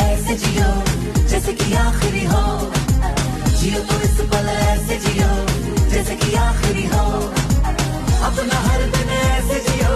ऐसे जियो जैसे कि आखिरी हो, जियो तो इस पल ऐसे जियो जैसे कि आखिरी हो, अपना हर दिन ऐसे जियो